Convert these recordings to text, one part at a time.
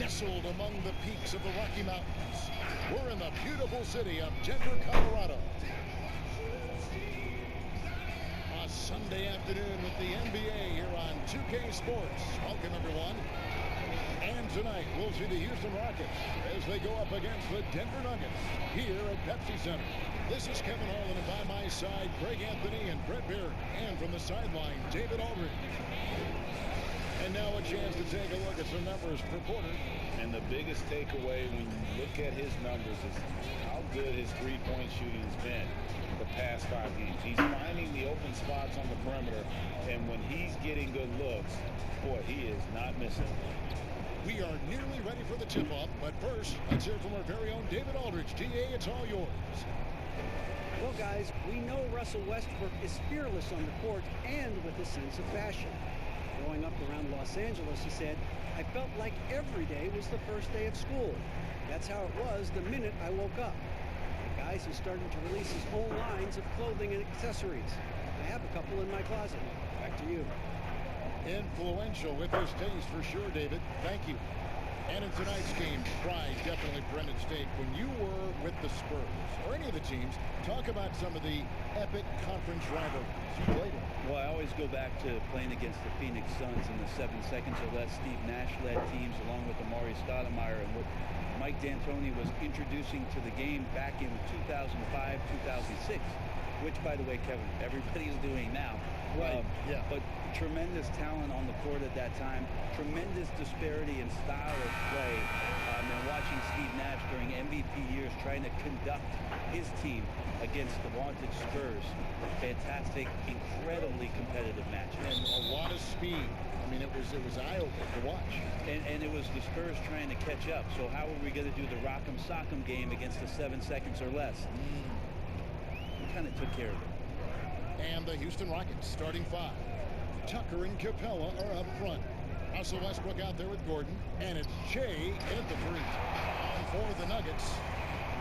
nestled among the peaks of the Rocky Mountains. We're in the beautiful city of Denver, Colorado. A Sunday afternoon with the NBA here on 2K Sports. Welcome, everyone. And tonight, we'll see the Houston Rockets as they go up against the Denver Nuggets here at Pepsi Center. This is Kevin Harlan, and by my side, Greg Anthony and Brett Beard. And from the sideline, David Aldridge. And now a chance to take a look at some numbers per quarter. And the biggest takeaway when you look at his numbers is how good his three-point shooting has been the past 5 games. He's finding the open spots on the perimeter, and when he's getting good looks, boy, he is not missing. We are nearly ready for the tip-off, but first, let's hear from our very own David Aldridge. DA, it's all yours. Well, guys, we know Russell Westbrook is fearless on the court and with a sense of fashion. Growing up around Los Angeles, he said, I felt like every day was the first day of school. That's how it was the minute I woke up. Guys, he's starting to release his own lines of clothing and accessories. I have a couple in my closet. Back to you. Influential with his taste for sure, David. Thank you. And in tonight's game, pride definitely brought at stake when you were with the Spurs or any of the teams. Talk about some of the epic conference rivalries you played in. Well, I always go back to playing against the Phoenix Suns in the 7 seconds or less Steve Nash-led teams, along with Amari Stoudemire, and what Mike D'Antoni was introducing to the game back in 2005, 2006, which, by the way, Kevin, everybody's doing now. Right. Yeah. But tremendous talent on the court at that time, tremendous disparity in style of play. And watching Steve Nash during MVP years trying to conduct his team against the vaunted Spurs. Fantastic, incredibly competitive match. And a lot of speed. I mean, it was eye-opening to watch. And it was the Spurs trying to catch up. So how are we going to do the rock'em sock'em game against the 7 seconds or less? We kind of took care of it. And the Houston Rockets starting 5. Tucker and Capella are up front. Russell Westbrook out there with Gordon. And it's Shea in at the 3. For the Nuggets,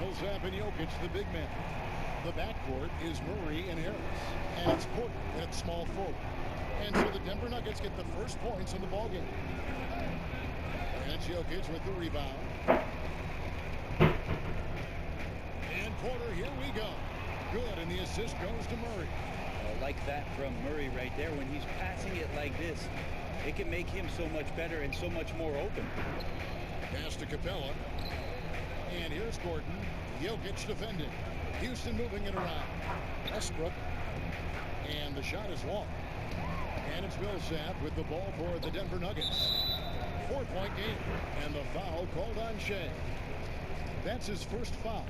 Millsap and Jokic, the big men. The backcourt is Murray and Harris. And it's Porter at small forward. And so the Denver Nuggets get the first points in the ballgame. And it's Jokic with the rebound. And Porter, here we go. Good, and the assist goes to Murray. Like that from Murray right there. When he's passing it like this, it can make him so much better and so much more open. Pass to Capella. And here's Gordon. Jokic defending. Houston moving it around. Westbrook. And the shot is long. And it's Millsap with the ball for the Denver Nuggets. 4-point game. And the foul called on Shea. That's his first foul.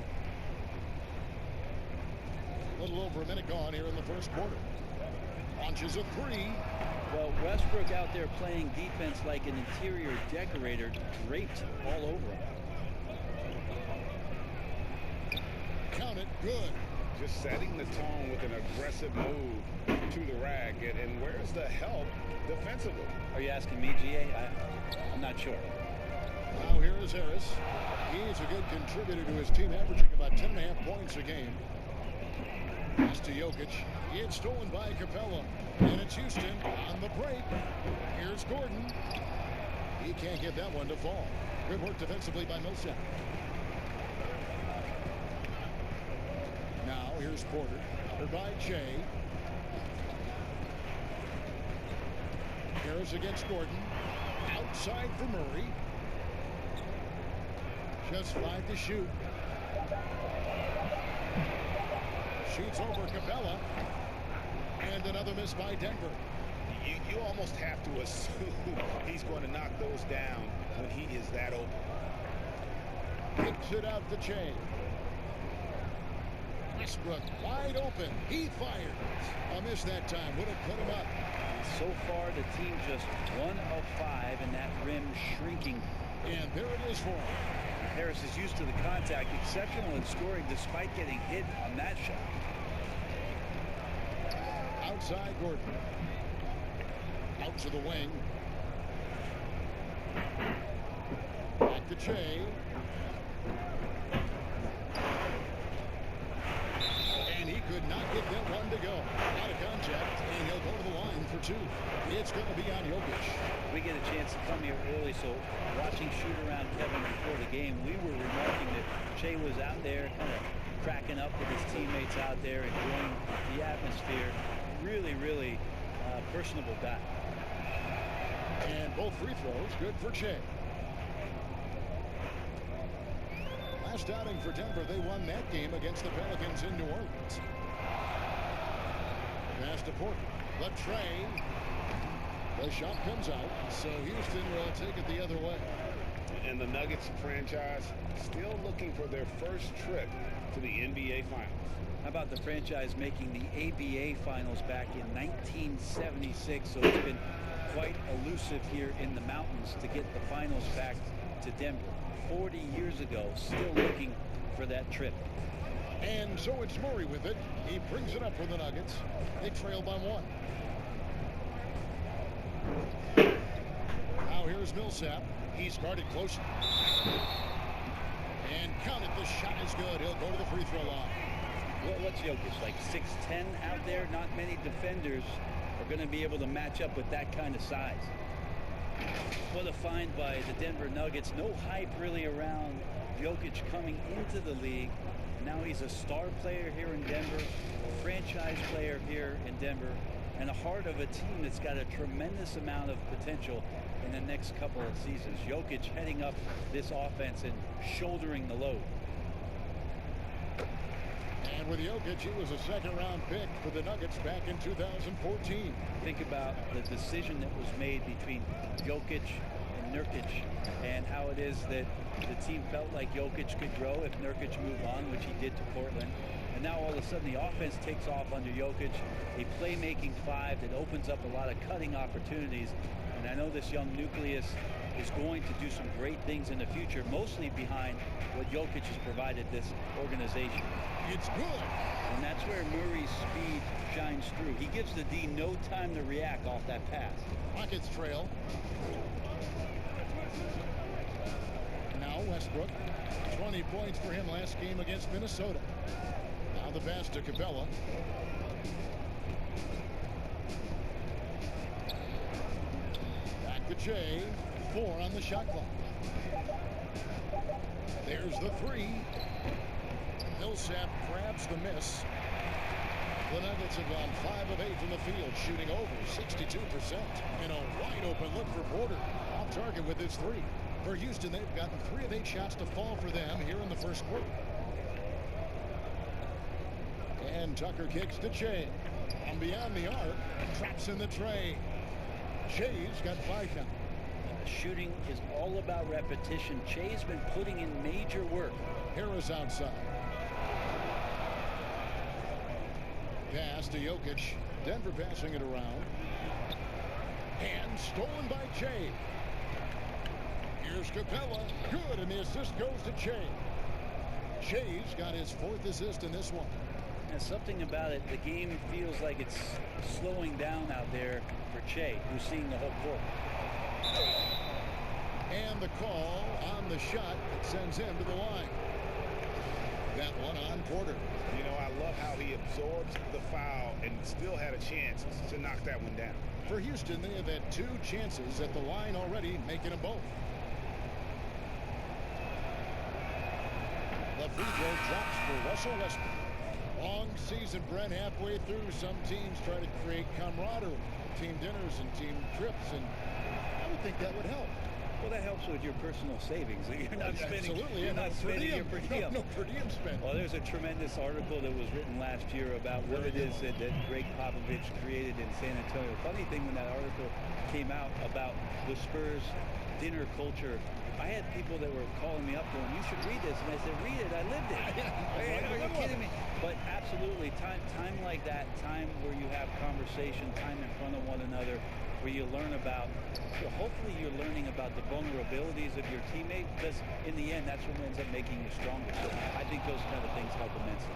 A little over a minute gone here in the first quarter. Launches a 3. Well, Westbrook out there playing defense like an interior decorator, draped all over him. Count it, good. Just setting the tone with an aggressive move to the rack. And where's the help defensively? Are you asking me, GA? I'm not sure. Now here is Harris. He's a good contributor to his team, averaging about 10.5 points a game. Pass to Jokic. It's stolen by Capella. And it's Houston on the break. Here's Gordon. He can't get that one to fall. Good work defensively by Millsap. Now here's Porter. Covered by Shea. Harris against Gordon. Outside for Murray. Just 5 to shoot. Shoots over Capella. And another miss by Denver. You almost have to assume he's going to knock those down when he is that open. Kicks it out to Shea. Westbrook wide open. He fires. A miss that time. Would have put him up. So far, the team just 1 of 5, and that rim shrinking. And there it is for him. Harris is used to the contact, exceptional in scoring despite getting hit on that shot. Outside Gordon. Out to the wing. Back to Shea. And he could did not get that one to go. Out of contact, and he'll go to the line for 2. It's going to be on Jokic. We get a chance to come here early, so watching shoot-around Kevin before the game, we were remarking that Shai was out there kind of cracking up with his teammates out there, enjoying the atmosphere. Really personable guy. And both free throws good for Shai. Last outing for Denver, they won that game against the Pelicans in New Orleans. Pass to Porter. The tray. The shot comes out, so Houston will take it the other way. And the Nuggets franchise still looking for their first trip to the NBA Finals. How about the franchise making the ABA Finals back in 1976? So it's been quite elusive here in the mountains to get the finals back to Denver. 40 years ago, still looking for that trip. And so it's Murray with it. He brings it up for the Nuggets. They trail by 1. Now here's Millsap. He's guarded close. And count it, the shot is good. He'll go to the free throw line. What's Jokic, like 6'10" out there? Not many defenders are going to be able to match up with that kind of size. What a find by the Denver Nuggets. No hype really around Jokic coming into the league. Now he's a star player here in Denver, a franchise player here in Denver, and a heart of a team that's got a tremendous amount of potential in the next couple of seasons. Jokic heading up this offense and shouldering the load. And with Jokic, he was a second-round pick for the Nuggets back in 2014. Think about the decision that was made between Jokic and Nurkic, and how it is that the team felt like Jokic could grow if Nurkic moved on, which he did to Portland. And now all of a sudden the offense takes off under Jokic, a playmaking 5 that opens up a lot of cutting opportunities. And I know this young nucleus is going to do some great things in the future, mostly behind what Jokic has provided this organization. It's good. And that's where Murray's speed shines through. He gives the D no time to react off that pass. Rockets trail. Now Westbrook. 20 points for him last game against Minnesota. Now the pass to Capella. Back to Shai. 4 on the shot clock. There's the 3. Millsap grabs the miss. The Nuggets have gone 5 of 8 from the field, shooting over 62%. And a wide open look for Porter. Off target with his 3. For Houston, they've gotten 3 of 8 shots to fall for them here in the first quarter. And Tucker kicks to Shai. From beyond the arc, traps in the tray. Shai's got 5 shots. Shooting is all about repetition. Shai's been putting in major work. Harris outside. Pass to Jokic. Denver passing it around. And stolen by Shai. Here's Capella. Good, and the assist goes to Shai. Shai's got his 4th assist in this one. And something about it, the game feels like it's slowing down out there for Shai, who's seeing the whole court. And the call on the shot that sends him to the line. That one on Porter. You know, I love how he absorbs the foul and still had a chance to knock that one down. For Houston, they have had 2 chances at the line already, making them both. The free throw drops for Russell Westbrook. Long season, Brent, halfway through. Some teams try to create camaraderie, team dinners and team trips, and I would think that would help. Well, that helps with your personal savings. You're not spending. Absolutely, You're not spending your per diem. No per diem spend. Well, there's a tremendous article that was written last year about what it is that Greg Popovich created in San Antonio. Funny thing, when that article came out about the Spurs dinner culture, I had people that were calling me up going, "You should read this," and I said, "Read it. I lived it." Are you kidding me? But absolutely, time like that, time where you have conversation, time in front of one another, where you learn about, hopefully you're learning about the vulnerabilities of your teammate, because in the end, that's what ends up making you stronger. So I think those kind of things help immensely.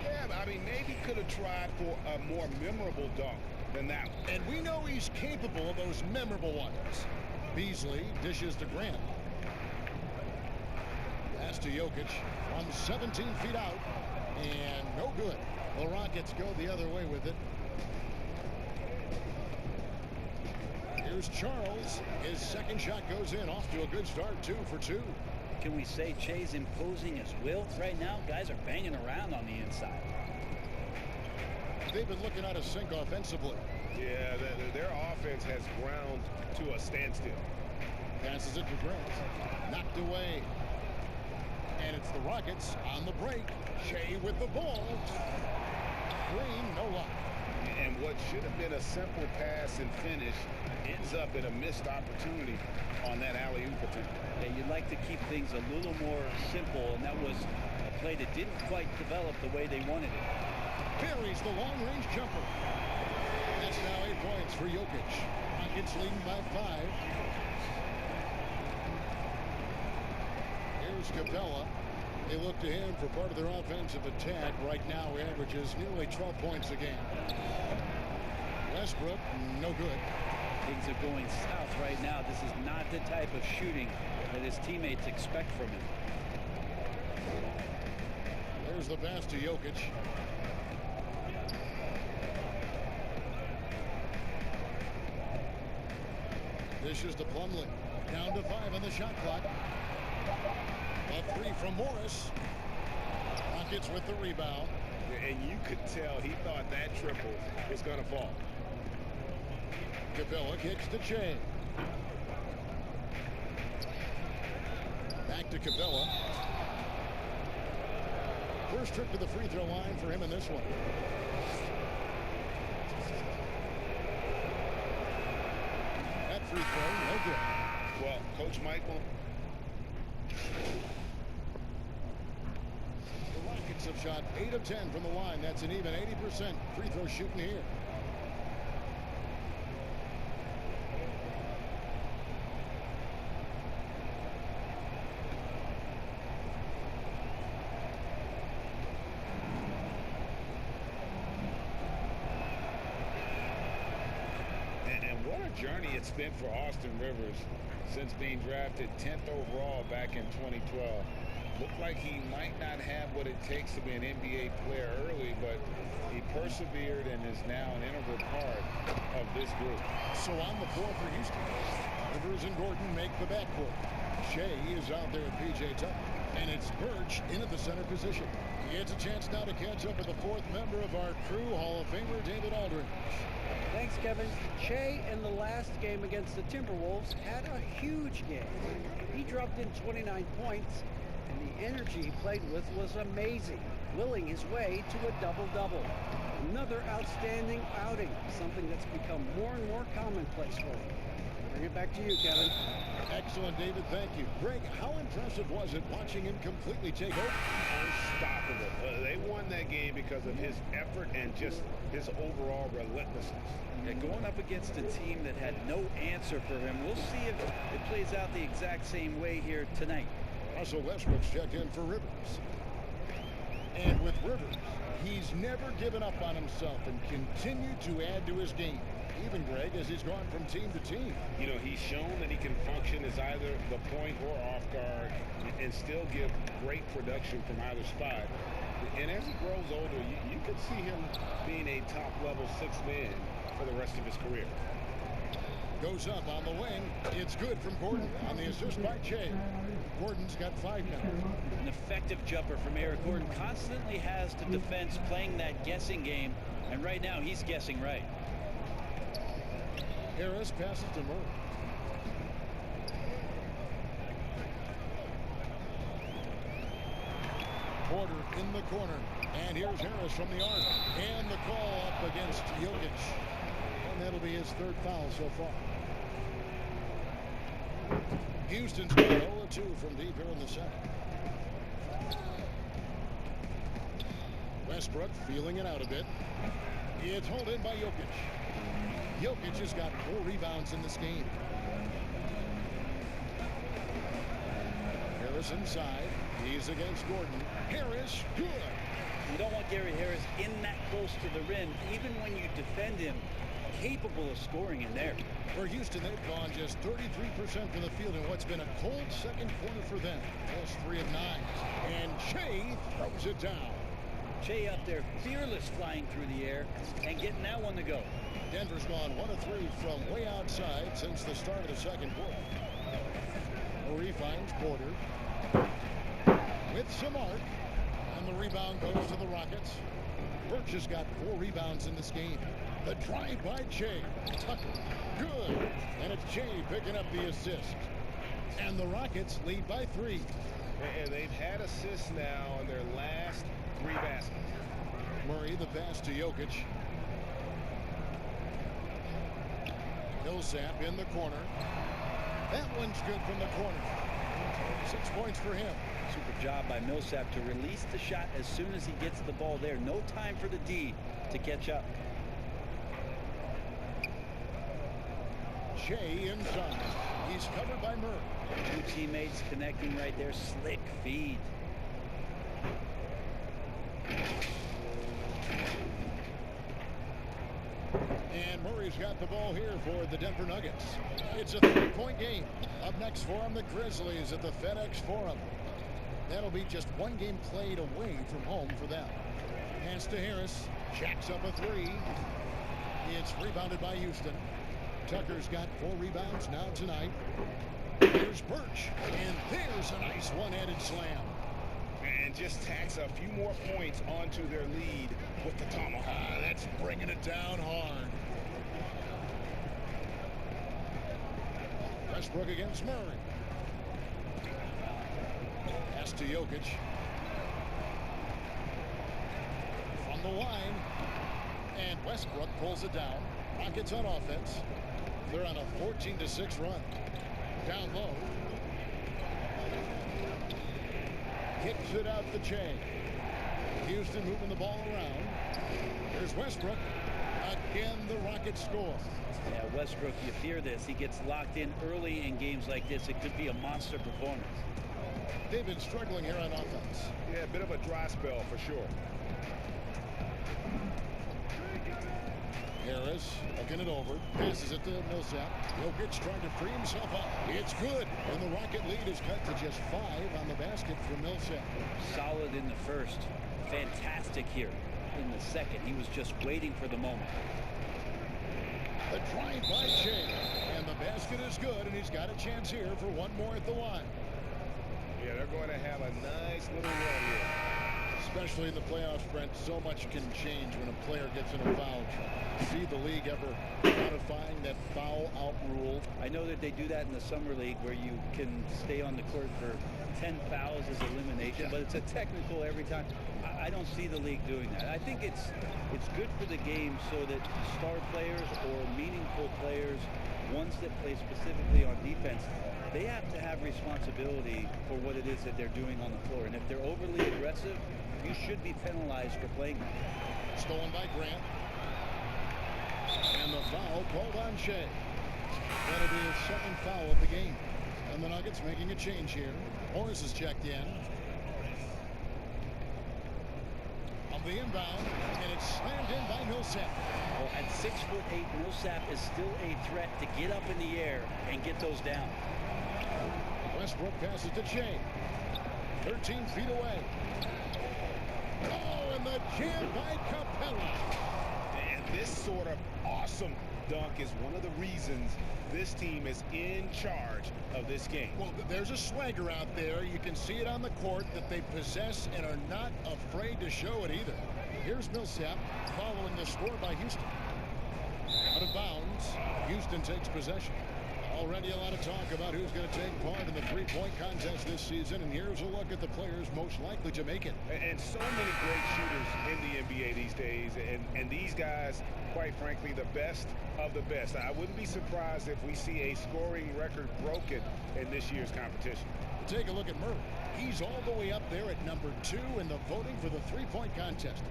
Yeah, I mean, maybe could have tried for a more memorable dunk than that one. And we know he's capable of those memorable ones. Beasley dishes to Grant. Pass to Jokic from 17 feet out, and no good. The Rockets go the other way with it. Here's Charles. His second shot goes in. Off to a good start. 2 for 2. Can we say Che's imposing his will? Right now, guys are banging around on the inside. They've been looking out of sync offensively. Yeah, their offense has ground to a standstill. Passes it to Grant. Knocked away. And it's the Rockets on the break. Shea with the ball. Green, no luck. And what should have been a simple pass and finish ends up in a missed opportunity on that alley-oop attempt. Yeah, you'd like to keep things a little more simple, and that was a play that didn't quite develop the way they wanted it. Buries the long-range jumper. That's now 8 points for Jokic. Rockets leading by 5. Here's Capella. They look to him for part of their offensive attack. Right now, he averages nearly 12 points a game. Westbrook, no good. Things are going south right now. This is not the type of shooting that his teammates expect from him. There's the pass to Jokic. This is to Plumlee. Down to 5 on the shot clock. A 3 from Morris. Rockets with the rebound. And you could tell he thought that triple was going to fall. Capella kicks to Shea. Back to Capella. First trip to the free throw line for him in this one. That free throw, no good. Well, Coach Michael. The Rockets have shot 8 of 10 from the line. That's an even 80% free throw shooting here. Journey it's been for Austin Rivers since being drafted 10th overall back in 2012. Looked like he might not have what it takes to be an NBA player early, but he persevered and is now an integral part of this group. So on the floor for Houston, Rivers and Gordon make the backcourt. Shea is out there with P.J. Tucker, and it's Birch in at the center position. He gets a chance now to catch up with the 4th member of our crew, Hall of Famer David Aldridge. Thanks, Kevin. Shea in the last game against the Timberwolves had a huge game. He dropped in 29 points, and the energy he played with was amazing, willing his way to a double-double. Another outstanding outing, something that's become more and more commonplace for him. Bring it back to you, Kevin. Excellent, David. Thank you. Greg, how impressive was it watching him completely take over? Unstoppable. They won that game because of his effort and just his overall relentlessness. Yeah, going up against a team that had no answer for him. We'll see if it plays out the exact same way here tonight. Russell Westbrook's checked in for Rivers. And with Rivers, he's never given up on himself and continued to add to his game. Even, Greg, as he's gone from team to team. You know, he's shown that he can function as either the point or off guard and still give great production from either spot. And as he grows older, you could see him being a top-level 6th man for the rest of his career. Goes up on the wing. It's good from Gordon on the assist by Shea. Gordon's got 5 now. An effective jumper from Eric Gordon. Constantly has the defense playing that guessing game, and right now he's guessing right. Harris passes to Murray. Porter in the corner. And here's Harris from the arc. And the call up against Jokic. And that'll be his 3rd foul so far. Houston's got 0-2 from deep here in the 2nd. Westbrook feeling it out a bit. It's hauled in by Jokic. Jokic has got 4 rebounds in this game. Harris inside. He's against Gordon. Harris, good. You don't want Gary Harris in that close to the rim, even when you defend him, capable of scoring in there. For Houston, they've gone just 33% from the field in what's been a cold second quarter for them. Just 3 of 9. And Shea throws it down. Shea up there, fearless, flying through the air and getting that one to go. Denver's gone 1 of 3 from way outside since the start of the second quarter. Murray finds Porter with some arc, and the rebound goes to the Rockets. Birch has got 4 rebounds in this game. The drive by Shea. Tucker, good. And it's Shea picking up the assist. And the Rockets lead by 3. And they've had assists now in their last 3 baskets. Murray, the pass to Jokic. Millsap in the corner. That one's good from the corner. 6 points for him. Super job by Millsap to release the shot as soon as he gets the ball there. No time for the D to catch up. Shea inside. He's covered by Murray. 2 teammates connecting right there. Slick feed. And Murray's got the ball here for the Denver Nuggets. It's a 3-point game. Up next for them, the Grizzlies at the FedEx Forum. That'll be just 1 game played away from home for them. Pass to Harris. Jacks up a 3. It's rebounded by Houston. Tucker's got 4 rebounds now tonight. Here's Birch. And there's a nice one-handed slam. And just tacks a few more points onto their lead with the tomahawk. That's bringing it down hard. Westbrook against Murray. Pass to Jokic. From the line. And Westbrook pulls it down. Rockets on offense. They're on a 14-6 run. Down low. Kicks it out the chain. Houston moving the ball around. Here's Westbrook. Again, the Rockets score. Yeah, Westbrook, you fear this. He gets locked in early in games like this. It could be a monster performance. They've been struggling here on offense. Yeah, a bit of a dry spell for sure. Harris looking it over. Passes it to Millsap. Jokic trying to free himself up. It's good. And the Rocket lead is cut to just 5 on the basket for Millsap. Solid in the first. Fantastic here in the second. He was just waiting for the moment. The drive by Shea. And the basket is good, and he's got a chance here for 1 more at the line. Yeah, they're going to have a nice little run here. Especially in the playoffs, Brent, so much can change when a player gets in a foul. See the league ever modifying that foul out rule? I know that they do that in the summer league where you can stay on the court for 10 fouls as elimination, but it's a technical every time. I don't see the league doing that. I think it's good for the game so that star players or meaningful players, ones that play specifically on defense, they have to have responsibility for what it is that they're doing on the floor. And if they're overly aggressive, you should be penalized for playing them. Stolen by Grant. And the foul called on Shea. That'll be his 2nd foul of the game. And the Nuggets making a change here. Morris is checked in. Of the inbound, and it's slammed in by Millsap. Well, at 6'8", Millsap is still a threat to get up in the air and get those down. Westbrook passes to Shea. 13 feet away. Oh, and the jam by Capella. And this sort of awesome dunk is one of the reasons this team is in charge of this game. Well, there's a swagger out there. You can see it on the court that they possess and are not afraid to show it either. Here's Millsap following the score by Houston. Out of bounds. Houston takes possession. Already a lot of talk about who's going to take part in the 3-point contest this season, and here's a look at the players most likely to make it. And so many great shooters in the NBA these days, and these guys, quite frankly, the best of the best. I wouldn't be surprised if we see a scoring record broken in this year's competition. Take a look at Murray. He's all the way up there at number 2 in the voting for the 3-point contest.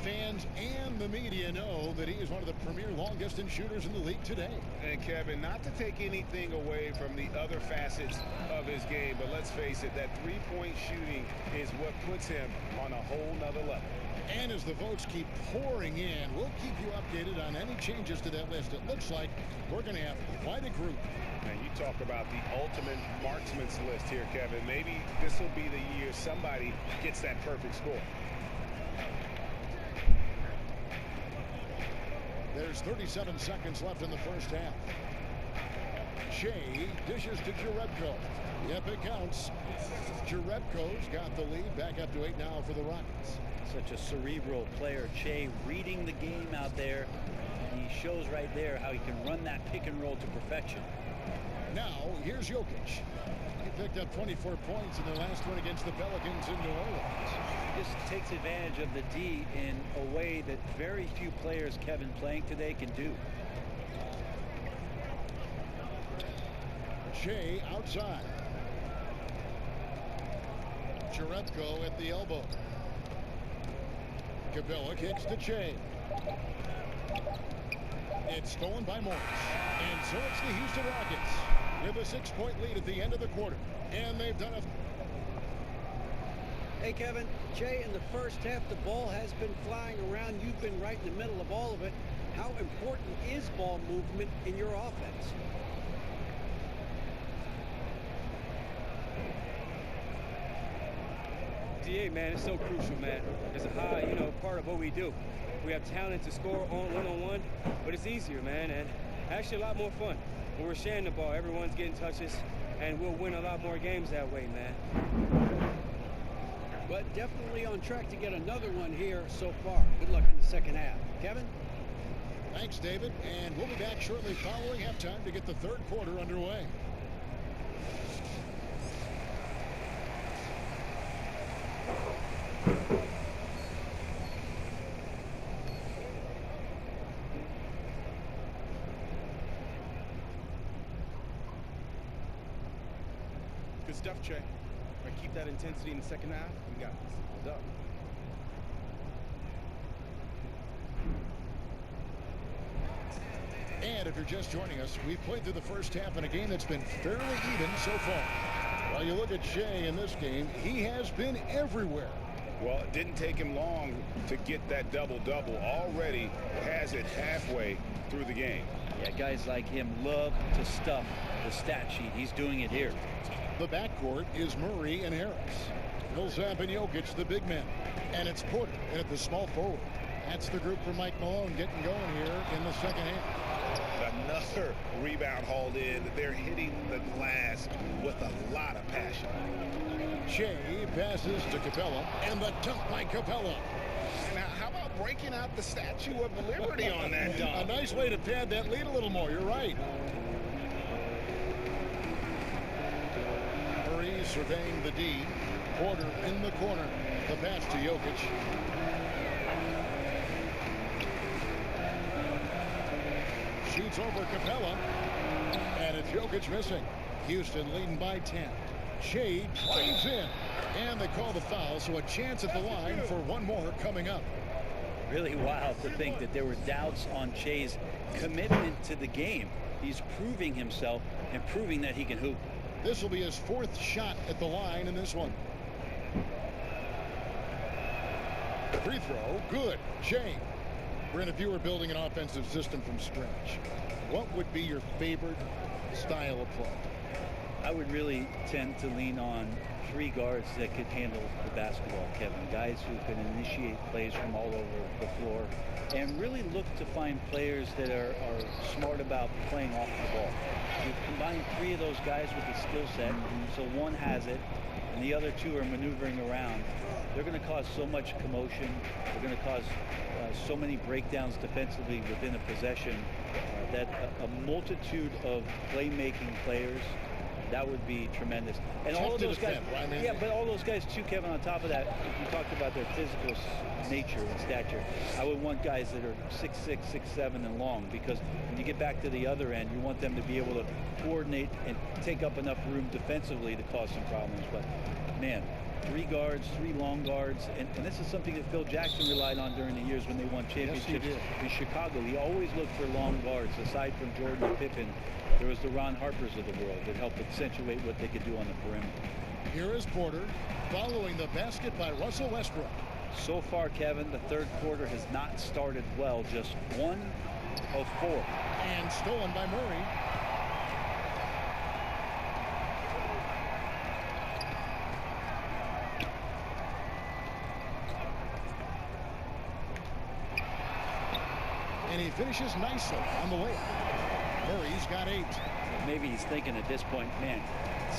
Fans and the media know that he is one of the premier long-distance shooters in the league today. And Kevin, not to take anything away from the other facets of his game, but let's face it, that 3-point shooting is what puts him on a whole nother level. And as the votes keep pouring in, we'll keep you updated on any changes to that list. It looks like we're going to have quite a group. And you talk about the ultimate marksman's list here, Kevin. Maybe this will be the year somebody gets that perfect score. There's 37 seconds left in the first half. Shea dishes to Jerebko. Yep, it counts. Jerebko's got the lead. Back up to 8 now for the Rockets. Such a cerebral player, Shea, reading the game out there. And he shows right there how he can run that pick and roll to perfection. Now, here's Jokic. He picked up 24 points in their last one against the Pelicans in New Orleans. He just takes advantage of the D in a way that very few players, Kevin, playing today can do. Shea outside. Jerebko at the elbow. Capella kicks to Shea. It's stolen by Morris. And so it's the Houston Rockets with a 6-point lead at the end of the quarter. And they've done a... Hey, Kevin, Jay, in the first half, the ball has been flying around. You've been right in the middle of all of it. How important is ball movement in your offense? DA, man, it's so crucial, man. It's a high, part of what we do. We have talent to score on one-on-one, but it's easier, man, and actually a lot more fun. When we're sharing the ball, everyone's getting touches, and we'll win a lot more games that way, man. But definitely on track to get another one here so far. Good luck in the second half. Kevin? Thanks, David. And we'll be back shortly following halftime to get the third quarter underway. Good stuff, Che. If I keep that intensity in the second half, we got this. Hold up. And if you're just joining us, we've played through the first half in a game that's been fairly even so far. While you look at Shea in this game, he has been everywhere. Well, it didn't take him long to get that double-double. Already has it halfway through the game. Yeah, guys like him love to stuff the stat sheet. He's doing it here. The backcourt is Murray and Harris. Millsap and Jokic, the big men. And it's Porter at the small forward. That's the group for Mike Malone getting going here in the second half. Another rebound hauled in. They're hitting the glass with a lot of passion. Shea passes to Capella, and the dunk by Capella. Now, how about breaking out the Statue of Liberty on that dunk? A nice way to pad that lead a little more. You're right. Murray surveying the D. Porter in the corner. The pass to Jokic. Shoots over Capella. And it's Jokic missing. Houston leading by 10. Shea drives in. And they call the foul, so a chance at the line for one more coming up. Really wild to think that there were doubts on Shea's commitment to the game. He's proving himself and proving that he can hoop. This will be his fourth shot at the line in this one. Free throw, good. Shea. Brent, if you were building an offensive system from scratch, what would be your favorite style of play? I would really tend to lean on three guards that could handle the basketball, Kevin. Guys who can initiate plays from all over the floor and really look to find players that are smart about playing off the ball. You combine three of those guys with a skill set, so one has it and the other two are maneuvering around. They're going to cause so much commotion. They're going to cause so many breakdowns defensively within a possession that a multitude of playmaking players, that would be tremendous. And Tough all of those defend, guys, right? yeah, but all those guys too, Kevin, on top of that, you talked about their physical nature and stature. I would want guys that are 6'6", 6'7", and long, because when you get back to the other end, you want them to be able to coordinate and take up enough room defensively to cause some problems. But man, three guards, three long guards, and this is something that Phil Jackson relied on during the years when they won championships in Chicago. He always looked for long guards. Aside from Jordan and Pippen, there was the Ron Harpers of the world that helped accentuate what they could do on the perimeter. Here is Porter following the basket by Russell Westbrook. So far, Kevin, the third quarter has not started well. Just 1 of 4. And stolen by Murray. And he finishes nicely on the layup. Murray's got 8. Maybe he's thinking at this point, man,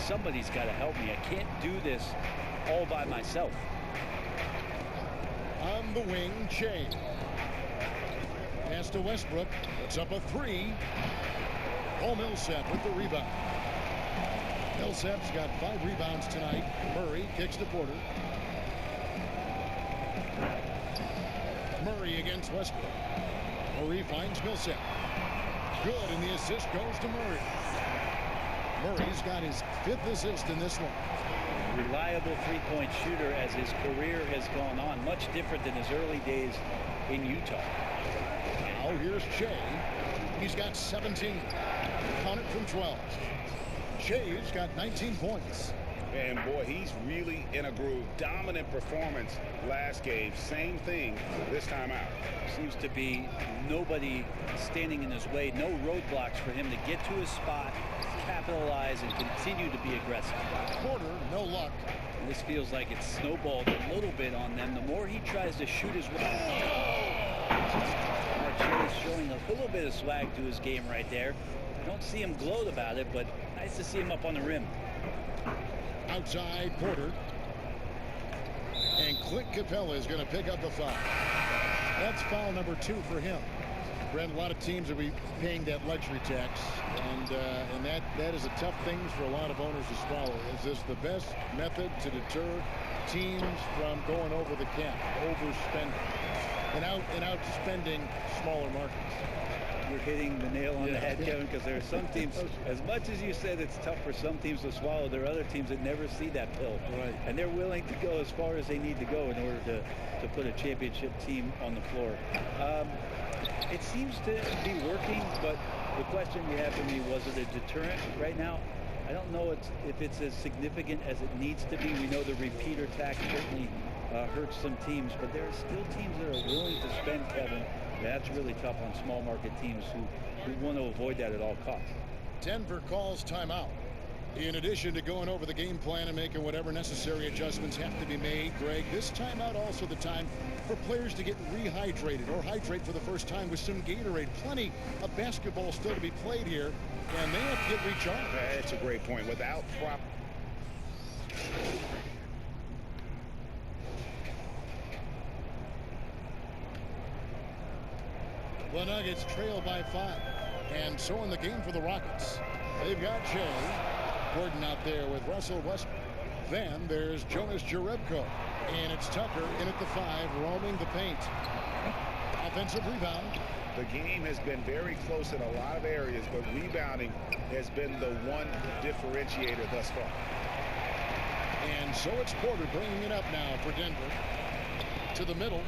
somebody's got to help me. I can't do this all by myself. On the wing, Shea. Pass to Westbrook. Puts up a 3. Paul Millsap with the rebound. Millsap's got 5 rebounds tonight. Murray kicks to Porter. Murray against Westbrook. Murray finds Millsap. Good, and the assist goes to Murray. Murray's got his 5th assist in this one. Reliable three-point shooter as his career has gone on. Much different than his early days in Utah. Now here's Shea. He's got 17. Count it from 12. Shea's got 19 points. And boy, he's really in a groove. Dominant performance last game. Same thing this time out. Seems to be nobody standing in his way. No roadblocks for him to get to his spot, capitalize, and continue to be aggressive. Porter, no luck. And this feels like it's snowballed a little bit on them. The more he tries to shoot his way. Marche's showing a little bit of swag to his game right there. I don't see him gloat about it, but nice to see him up on the rim. Outside Porter. And Clint Capella is going to pick up the foul. That's foul number 2 for him. Brent, a lot of teams will be paying that luxury tax, and that is a tough thing for a lot of owners to swallow. Is this the best method to deter teams from going over the cap, overspending, and outspending smaller markets? You're hitting the nail on the head, Kevin, because there are some teams, as much as you said it's tough for some teams to swallow, there are other teams that never see that pill. Right. And they're willing to go as far as they need to go in order to put a championship team on the floor. It seems to be working, but the question you have for me, was it a deterrent right now? I don't know if it's as significant as it needs to be. We know the repeater tax certainly hurts some teams, but there are still teams that are willing to spend, Kevin. That's really tough on small market teams who want to avoid that at all costs. Denver calls timeout. In addition to going over the game plan and making whatever necessary adjustments have to be made, Greg, this timeout also the time for players to get rehydrated or hydrate for the first time with some Gatorade. Plenty of basketball still to be played here, and they have to get recharged. That's a great point. Without proper... The Nuggets trail by 5. And so in the game for the Rockets, they've got Shea. Gordon out there with Russell Westbrook. Then there's Jonas Jerebko. And it's Tucker in at the 5, roaming the paint. Offensive rebound. The game has been very close in a lot of areas, but rebounding has been the one differentiator thus far. And so it's Porter bringing it up now for Denver. To the middle.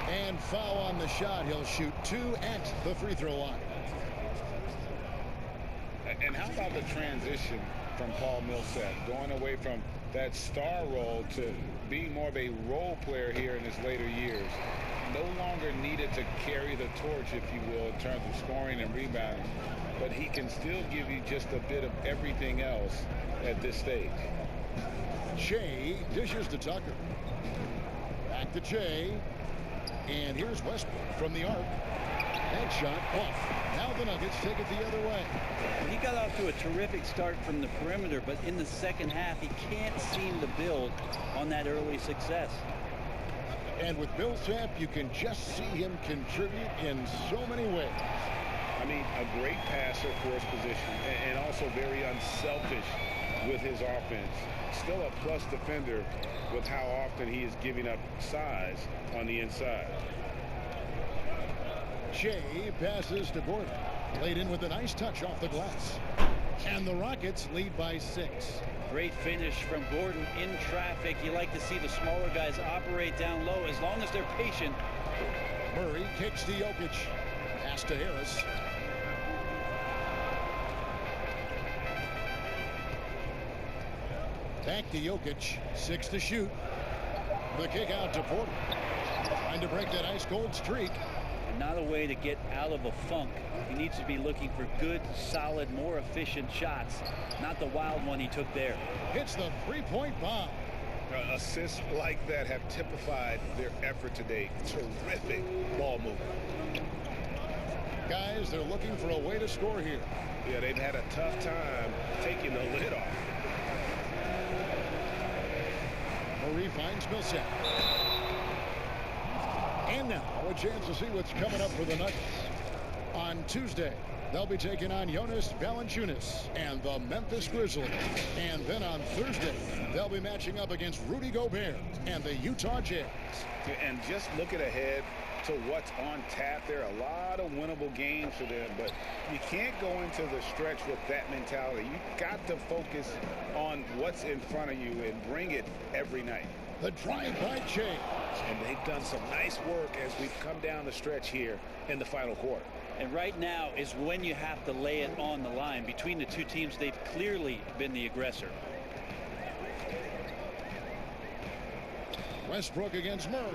And foul on the shot. He'll shoot 2 at the free throw line. And how about the transition from Paul Millsap, going away from that star role to being more of a role player here in his later years? No longer needed to carry the torch, if you will, in terms of scoring and rebounding, but he can still give you just a bit of everything else at this stage. Shea dishes to Tucker. Back to Shea. And here's Westbrook from the arc. That shot off. Now the Nuggets take it the other way. He got off to a terrific start from the perimeter, but in the second half, he can't seem to build on that early success. And with Millsap, you can just see him contribute in so many ways. I mean, a great passer for his position, and also very unselfish with his offense. Still a plus defender with how often he is giving up size on the inside. Shea passes to Gordon. Laid in with a nice touch off the glass. And the Rockets lead by 6. Great finish from Gordon in traffic. You like to see the smaller guys operate down low as long as they're patient. Murray kicks to Jokic. Pass to Harris. Back to Jokic. 6 to shoot. The kick out to Porter. Trying to break that ice cold streak. Not a way to get out of a funk. He needs to be looking for good, solid, more efficient shots. Not the wild one he took there. Hits the 3-point bomb. Assists like that have typified their effort today. Terrific ball movement. Guys, they're looking for a way to score here. Yeah, they've had a tough time taking the lid off. Murray finds Millsap. And now a chance to see what's coming up for the Nuggets. On Tuesday, they'll be taking on Jonas Valanciunas and the Memphis Grizzlies. And then on Thursday, they'll be matching up against Rudy Gobert and the Utah Jazz. And just looking ahead to what's on tap, there are a lot of winnable games for them, but you can't go into the stretch with that mentality. You've got to focus on what's in front of you and bring it every night. The drive by Shea. And they've done some nice work as we've come down the stretch here in the final quarter. And right now is when you have to lay it on the line. Between the two teams, they've clearly been the aggressor. Westbrook against Murray.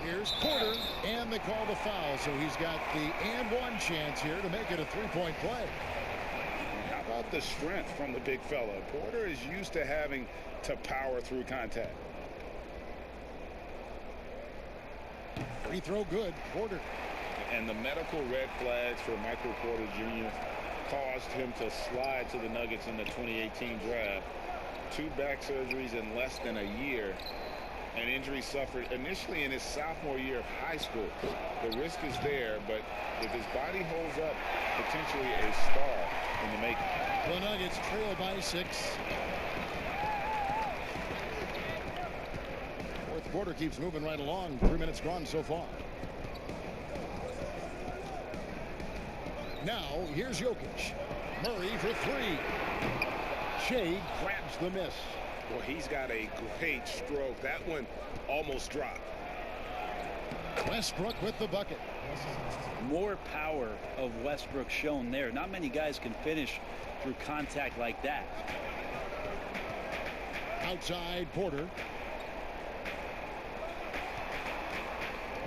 Here's Porter, and they call the foul, so he's got the and one chance here to make it a three-point play. How about the strength from the big fella? Porter is used to having to power through contact. Free throw good. Porter. And the medical red flags for Michael Porter Jr. caused him to slide to the Nuggets in the 2018 draft. 2 back surgeries in less than a year. An injury suffered initially in his sophomore year of high school. The risk is there, but if his body holds up, potentially a star in the making. The Nuggets trail by 6. Fourth quarter keeps moving right along. 3 minutes gone so far. Now here's Jokic. Murray for 3. Shea grabs the miss. Well, he's got a great stroke. That one almost dropped. Westbrook with the bucket. More power of Westbrook shown there. Not many guys can finish through contact like that. Outside Porter.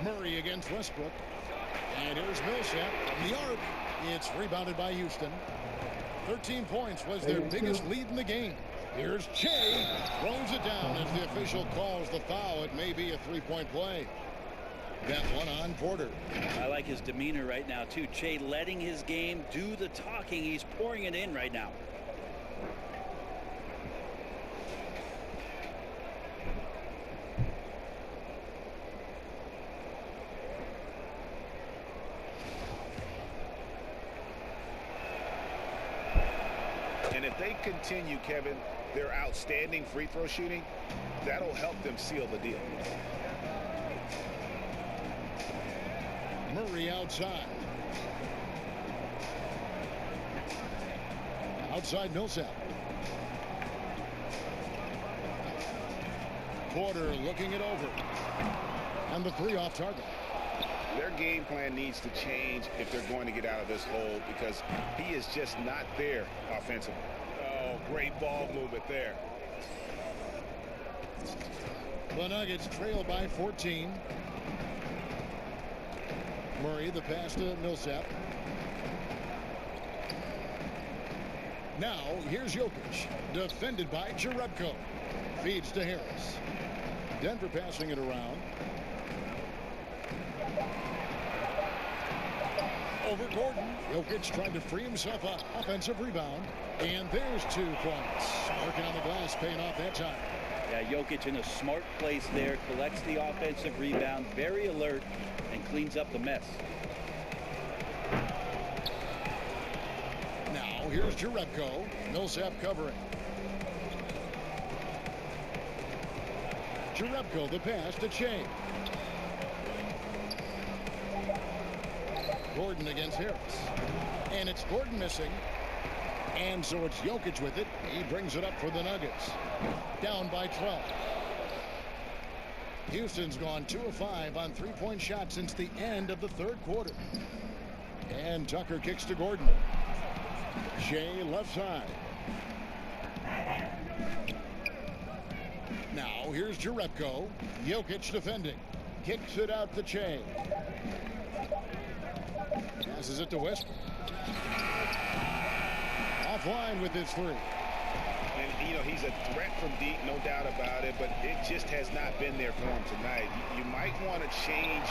Murray against Westbrook. And here's Millsap from the arc. It's rebounded by Houston. 13 points was their biggest lead in the game. Here's Shea. Throws it down as the official calls the foul. It may be a three-point play. That one on Porter. I like his demeanor right now, too. Shea letting his game do the talking. He's pouring it in right now. And if they continue, Kevin, their outstanding free throw shooting, that'll help them seal the deal. Murray outside. Outside Millsap. Porter looking it over. And the 3 off target. Their game plan needs to change if they're going to get out of this hole, because he is just not there offensively. Oh, great ball movement there. The Nuggets trail by 14. Murray, the pass to Millsap. Now here's Jokic, defended by Jerebko. Feeds to Harris. Denver passing it around. Over Gordon. Jokic trying to free himself up. Offensive rebound. And there's 2 points. Working on the glass, paying off that time. Yeah, Jokic in a smart place there. Collects the offensive rebound. Very alert. And cleans up the mess. Now here's Jerebko. Millsap covering. Jerebko the pass to Shea. Gordon against Harris. And it's Gordon missing. And so it's Jokic with it. He brings it up for the Nuggets. Down by 12. Houston's gone 2 of 5 on 3-point shots since the end of the 3rd quarter. And Tucker kicks to Gordon. Shea left side. Now here's Jerebko. Jokic defending. Kicks it out to Shea. Passes it to Westbrook. Offline with his 3. And, you know, he's a threat from deep, no doubt about it, but it just has not been there for him tonight. You might want to change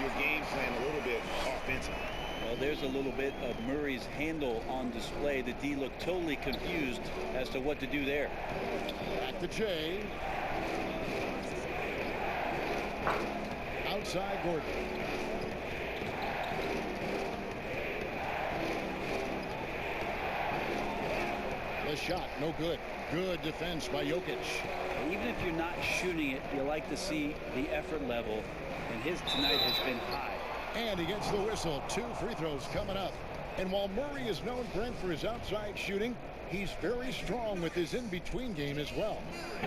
your game plan a little bit offensively. Well, there's a little bit of Murray's handle on display. The D looked totally confused as to what to do there. Back to Jay. Outside Gordon. The shot, no good. Good defense by Jokic. Even if you're not shooting it, you like to see the effort level, and his tonight has been high. And he gets the whistle. 2 free throws coming up. And while Murray is known, Brent, for his outside shooting, he's very strong with his in-between game as well.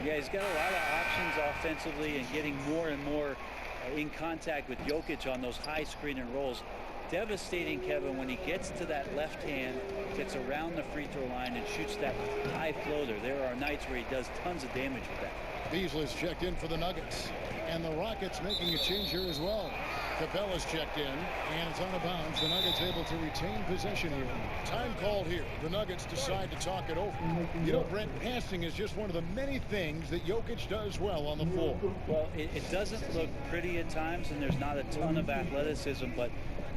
Yeah, he's got a lot of options offensively and getting more and more in contact with Jokic on those high screen and rolls. Devastating, Kevin, when he gets to that left hand, gets around the free throw line and shoots that high floater. There are nights where he does tons of damage with that. Beasley's checked in for the Nuggets. And the Rockets making a change here as well. Capella's checked in, and it's out of bounds. The Nuggets able to retain possession here. Time called here. The Nuggets decide to talk it over. You know, Brent, passing is just one of the many things that Jokic does well on the floor. Well, it doesn't look pretty at times, and there's not a ton of athleticism, but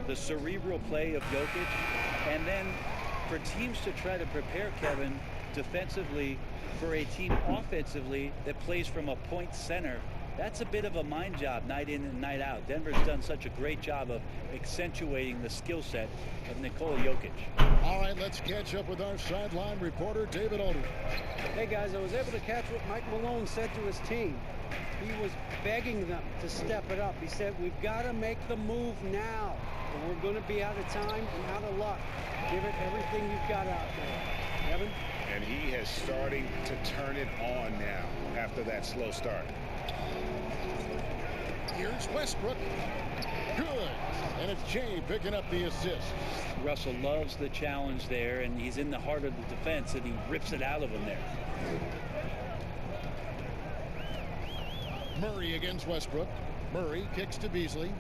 the cerebral play of Jokic, and then for teams to try to prepare, Kevin, defensively for a team offensively that plays from a point center, that's a bit of a mind job night in and night out. Denver's done such a great job of accentuating the skill set of Nikola Jokic. All right, let's catch up with our sideline reporter, David Aldridge. Hey, guys, I was able to catch what Mike Malone said to his team. He was begging them to step it up. He said, we've got to make the move now. Or we're going to be out of time and out of luck. Give it everything you've got out there. Evan? And he is starting to turn it on now after that slow start. Here's Westbrook. Good. And it's Jay picking up the assist. Russell loves the challenge there, and he's in the heart of the defense, and he rips it out of him there. Murray against Westbrook. Murray kicks to Beasley.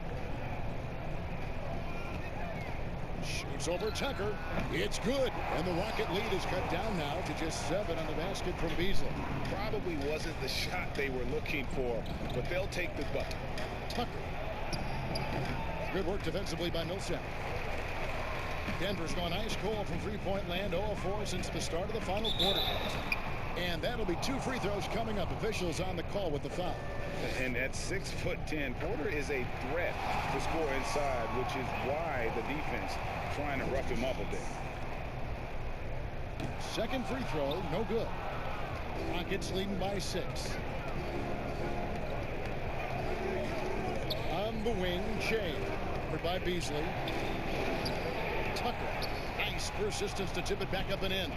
Shoots over Tucker. It's good. And the Rocket lead is cut down now to just 7 on the basket from Beasley. Probably wasn't the shot they were looking for, but they'll take the bucket. Tucker. Good work defensively by Millsap. Denver's gone ice cold from three-point land, 0-4 since the start of the final quarter. And that'll be 2 free throws coming up. Officials on the call with the foul. And at 6'10", Porter is a threat to score inside, which is why the defense trying to rough him up a bit. Second free throw, no good. Rockets leading by 6. On the wing, Shea. Covered by Beasley. Tucker. Nice persistence to tip it back up and in.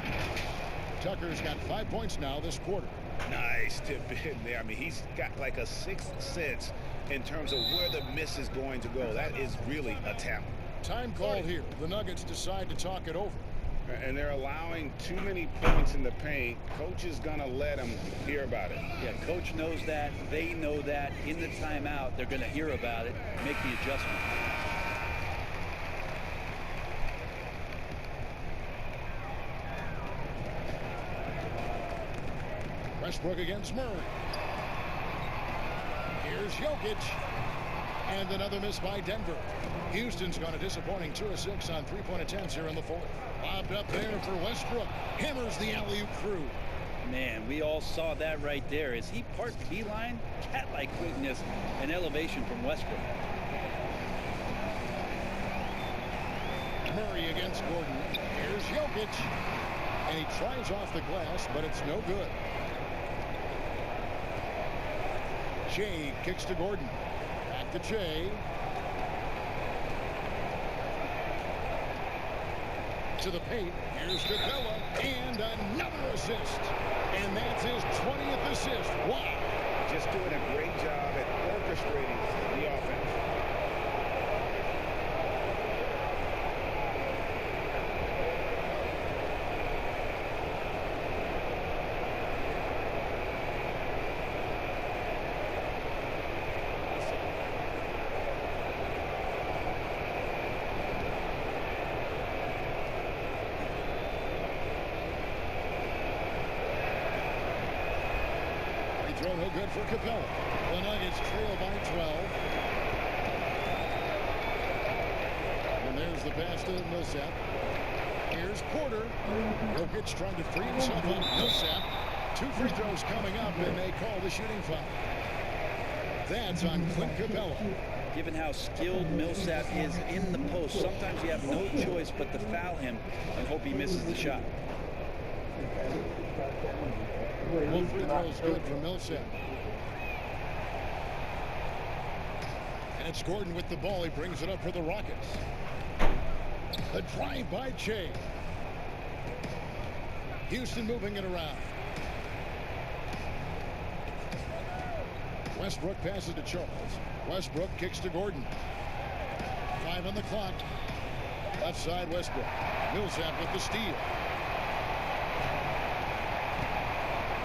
Tucker's got 5 points now this quarter. Nice tip in there. I mean, he's got like a sixth sense in terms of where the miss is going to go. That is really a talent. Time called here. The Nuggets decide to talk it over. And they're allowing too many points in the paint. Coach is going to let them hear about it. Yeah, coach knows that. They know that. In the timeout, they're going to hear about it, make the adjustment. Westbrook against Murray. Here's Jokic. And another miss by Denver. Houston's gone a disappointing 2 of 6 on three-point attempts here in the fourth. Lobbed up there for Westbrook. Hammers the alley-oop through. Man, we all saw that right there. As he parts Beeline, cat-like quickness and elevation from Westbrook. Murray against Gordon. Here's Jokic. And he tries off the glass, but it's no good. Jay kicks to Gordon. Back to Jay. To the paint. Here's Capella. And another assist. And that's his 20th assist. Wow. Just doing a great job at orchestrating the offense. Early throw no good for Capella. The Nuggets trail by 12. And there's the pass to Millsap. Here's Porter. Jokic trying to free himself up. Millsap. 2 free throws coming up, and they call the shooting foul. That's on Clint Capella. Given how skilled Millsap is in the post, sometimes you have no choice but to foul him and hope he misses the shot. One free throw is good for Millsap. And it's Gordon with the ball. He brings it up for the Rockets. A drive by Che. Houston moving it around. Westbrook passes to Charles. Westbrook kicks to Gordon. 5 on the clock. Left side Westbrook. Millsap with the steal.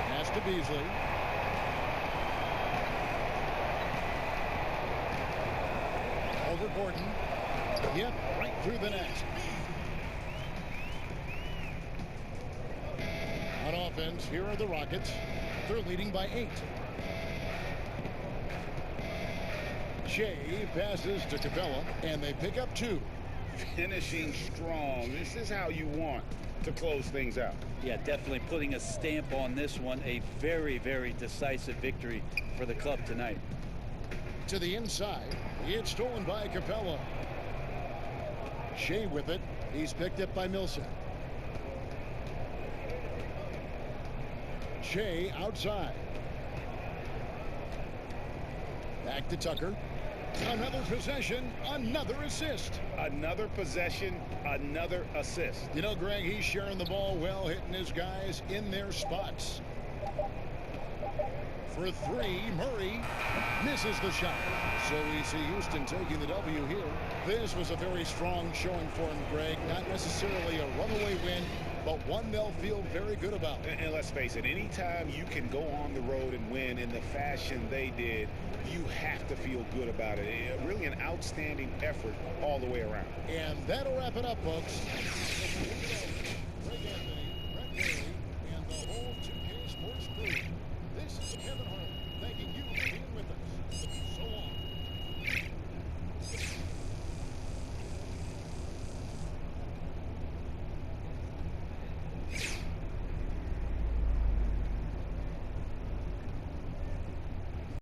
Pass to Beasley. Over Gordon. Yep, right through the net. On offense, here are the Rockets. They're leading by 8. Shea passes to Capella, and they pick up 2. Finishing strong. This is how you want to close things out. Yeah, definitely putting a stamp on this one. A very, very decisive victory for the club tonight. To the inside. It's stolen by Capella. Shea with it. He's picked up by Millsap. Shea outside. Back to Tucker. Another possession, another assist. Another possession, another assist. You know, Greg, he's sharing the ball well, hitting his guys in their spots. For 3, Murray misses the shot. So we see Houston taking the W here. This was a very strong showing for him, Greg. Not necessarily a runaway win, but one they'll feel very good about. And let's face it, anytime you can go on the road and win in the fashion they did, you have to feel good about it. Really an outstanding effort all the way around. And that'll wrap it up, folks. Greg Anthony, Brett Bailey, and the whole 2K Sports crew. This is the Kevin Hart